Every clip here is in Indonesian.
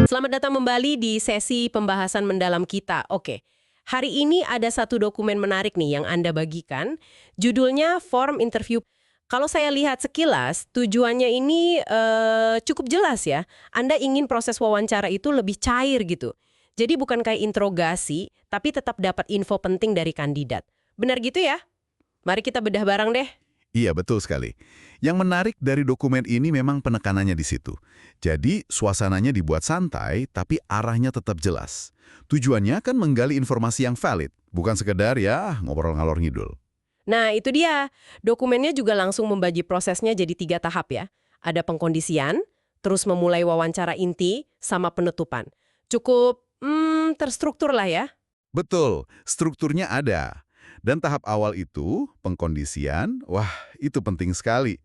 Selamat datang kembali di sesi pembahasan mendalam kita. Oke, hari ini ada satu dokumen menarik nih yang Anda bagikan. Judulnya Form Interview. Kalau saya lihat sekilas, tujuannya ini cukup jelas ya. Anda ingin proses wawancara itu lebih cair gitu. Jadi bukan kayak interogasi, tapi tetap dapat info penting dari kandidat. Benar gitu ya? Mari kita bedah bareng deh. Iya, betul sekali. Yang menarik dari dokumen ini memang penekanannya di situ. Jadi, suasananya dibuat santai, tapi arahnya tetap jelas. Tujuannya kan menggali informasi yang valid, bukan sekedar ya ngobrol ngalor ngidul. Nah, itu dia. Dokumennya juga langsung membagi prosesnya jadi 3 tahap ya. Ada pengkondisian, terus memulai wawancara inti, sama penutupan. Cukup, terstruktur lah ya. Betul, strukturnya ada. Dan tahap awal itu, pengkondisian, wah itu penting sekali.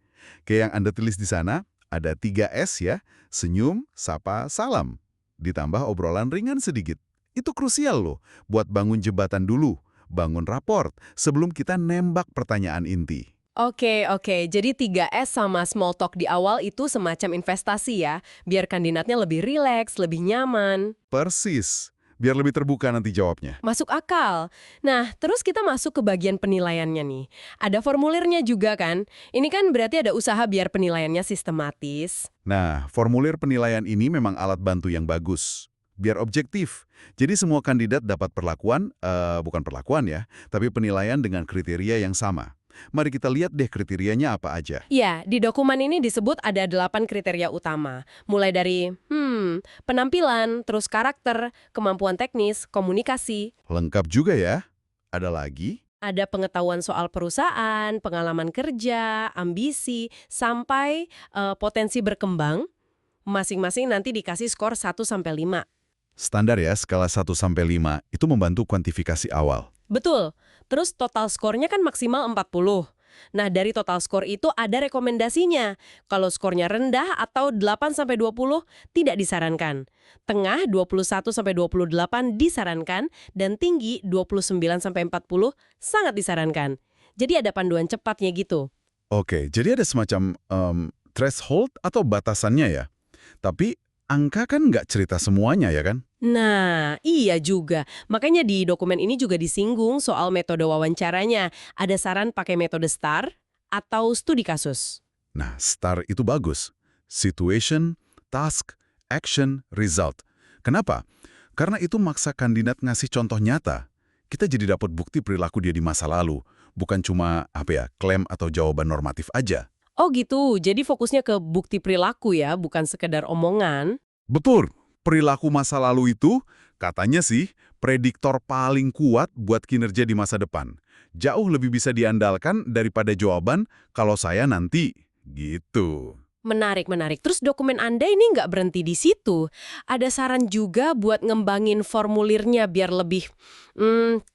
Kayak yang Anda tulis di sana, ada 3S ya, senyum, sapa, salam. Ditambah obrolan ringan sedikit. Itu krusial loh, buat bangun jembatan dulu, bangun raport, sebelum kita nembak pertanyaan inti. Oke. Jadi 3S sama small talk di awal itu semacam investasi ya, biar kandidatnya lebih rileks, lebih nyaman. Persis, biar lebih terbuka nanti jawabnya. Masuk akal. Nah, terus kita masuk ke bagian penilaiannya nih. Ada formulirnya juga kan? Ini kan berarti ada usaha biar penilaiannya sistematis. Nah, formulir penilaian ini memang alat bantu yang bagus. Biar objektif. Jadi semua kandidat dapat bukan perlakuan ya, tapi penilaian dengan kriteria yang sama. Mari kita lihat deh kriterianya apa aja. Ya, di dokumen ini disebut ada 8 kriteria utama. Mulai dari, penampilan, terus karakter, kemampuan teknis, komunikasi. Lengkap juga ya. Ada lagi? Ada pengetahuan soal perusahaan, pengalaman kerja, ambisi, sampai potensi berkembang. Masing-masing nanti dikasih skor 1-5. Standar ya, skala 1-5. Itu membantu kuantifikasi awal. Betul. Terus total skornya kan maksimal 40. Nah, dari total skor itu ada rekomendasinya. Kalau skornya rendah atau 8-20 tidak disarankan. Tengah 21-28 disarankan dan tinggi 29-40 sangat disarankan. Jadi ada panduan cepatnya gitu. Oke, jadi ada semacam threshold atau batasannya ya. Tapi angka kan nggak cerita semuanya ya kan? Nah, iya juga. Makanya di dokumen ini juga disinggung soal metode wawancaranya. Ada saran pakai metode STAR atau studi kasus. Nah, STAR itu bagus. Situation, task, action, result. Kenapa? Karena itu maksa kandidat ngasih contoh nyata. Kita jadi dapat bukti perilaku dia di masa lalu. Bukan cuma, klaim atau jawaban normatif aja. Oh gitu, jadi fokusnya ke bukti perilaku ya, bukan sekedar omongan. Betul. Perilaku masa lalu itu, katanya sih, prediktor paling kuat buat kinerja di masa depan. Jauh lebih bisa diandalkan daripada jawaban, kalau saya nanti. Gitu. Menarik. Terus dokumen Anda ini nggak berhenti di situ. Ada saran juga buat ngembangin formulirnya biar lebih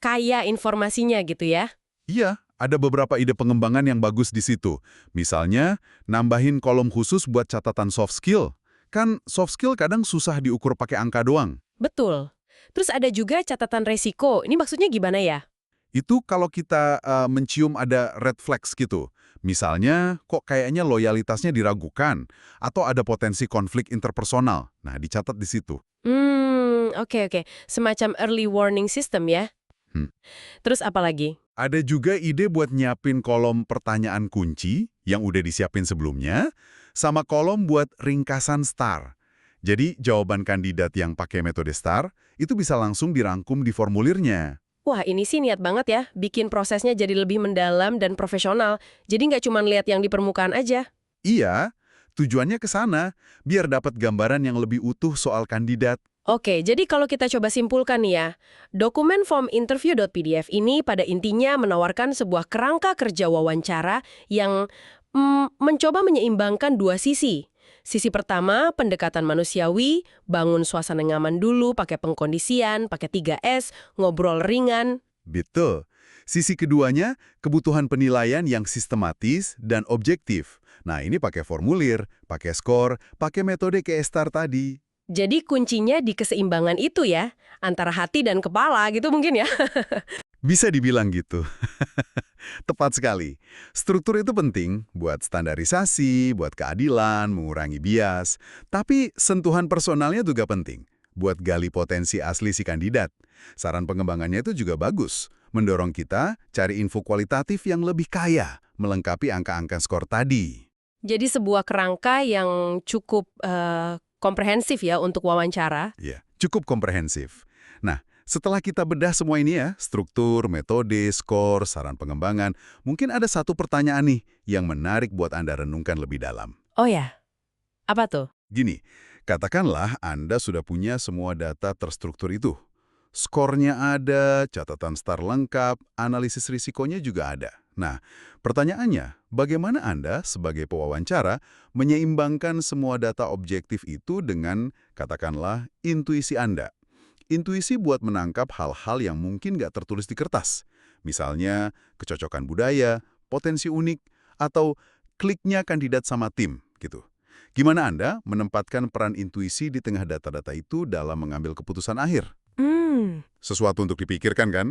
kaya informasinya gitu ya. Iya, ada beberapa ide pengembangan yang bagus di situ. Misalnya, nambahin kolom khusus buat catatan soft skill. Kan soft skill kadang susah diukur pakai angka doang. Betul. Terus ada juga catatan resiko. Ini maksudnya gimana ya? Itu kalau kita mencium ada red flags gitu. Misalnya, kok kayaknya loyalitasnya diragukan, atau ada potensi konflik interpersonal. Nah, dicatat di situ. Oke. Semacam early warning system ya. Terus apa lagi? Ada juga ide buat nyiapin kolom pertanyaan kunci yang udah disiapin sebelumnya, sama kolom buat ringkasan STAR. Jadi, jawaban kandidat yang pakai metode STAR itu bisa langsung dirangkum di formulirnya. Wah, ini sih niat banget ya, bikin prosesnya jadi lebih mendalam dan profesional. Jadi nggak cuma lihat yang di permukaan aja. Iya, tujuannya ke sana, biar dapat gambaran yang lebih utuh soal kandidat. Oke, jadi kalau kita coba simpulkan nih ya, dokumen form interview.pdf ini pada intinya menawarkan sebuah kerangka kerja wawancara yang Mencoba menyeimbangkan dua sisi. Sisi pertama, pendekatan manusiawi, bangun suasana nyaman dulu, pakai pengkondisian, pakai 3S, ngobrol ringan. Betul. Sisi keduanya, kebutuhan penilaian yang sistematis dan objektif. Nah, ini pakai formulir, pakai skor, pakai metode kayak STAR tadi. Jadi kuncinya di keseimbangan itu ya, antara hati dan kepala gitu mungkin ya. Bisa dibilang gitu. Tepat sekali. Struktur itu penting buat standarisasi, buat keadilan, mengurangi bias. Tapi sentuhan personalnya juga penting buat gali potensi asli si kandidat. Saran pengembangannya itu juga bagus. Mendorong kita cari info kualitatif yang lebih kaya, melengkapi angka-angka skor tadi. Jadi sebuah kerangka yang cukup komprehensif ya untuk wawancara. Ya, cukup komprehensif. Nah, setelah kita bedah semua ini ya, struktur, metode, skor, saran pengembangan, mungkin ada satu pertanyaan nih yang menarik buat Anda renungkan lebih dalam. Oh ya, apa tuh? Gini, katakanlah Anda sudah punya semua data terstruktur itu. Skornya ada, catatan STAR lengkap, analisis risikonya juga ada. Nah, pertanyaannya, bagaimana Anda sebagai pewawancara menyeimbangkan semua data objektif itu dengan, katakanlah, intuisi Anda? Intuisi buat menangkap hal-hal yang mungkin nggak tertulis di kertas. Misalnya, kecocokan budaya, potensi unik, atau kliknya kandidat sama tim, gitu. Gimana Anda menempatkan peran intuisi di tengah data-data itu dalam mengambil keputusan akhir? Hmm, Sesuatu untuk dipikirkan kan?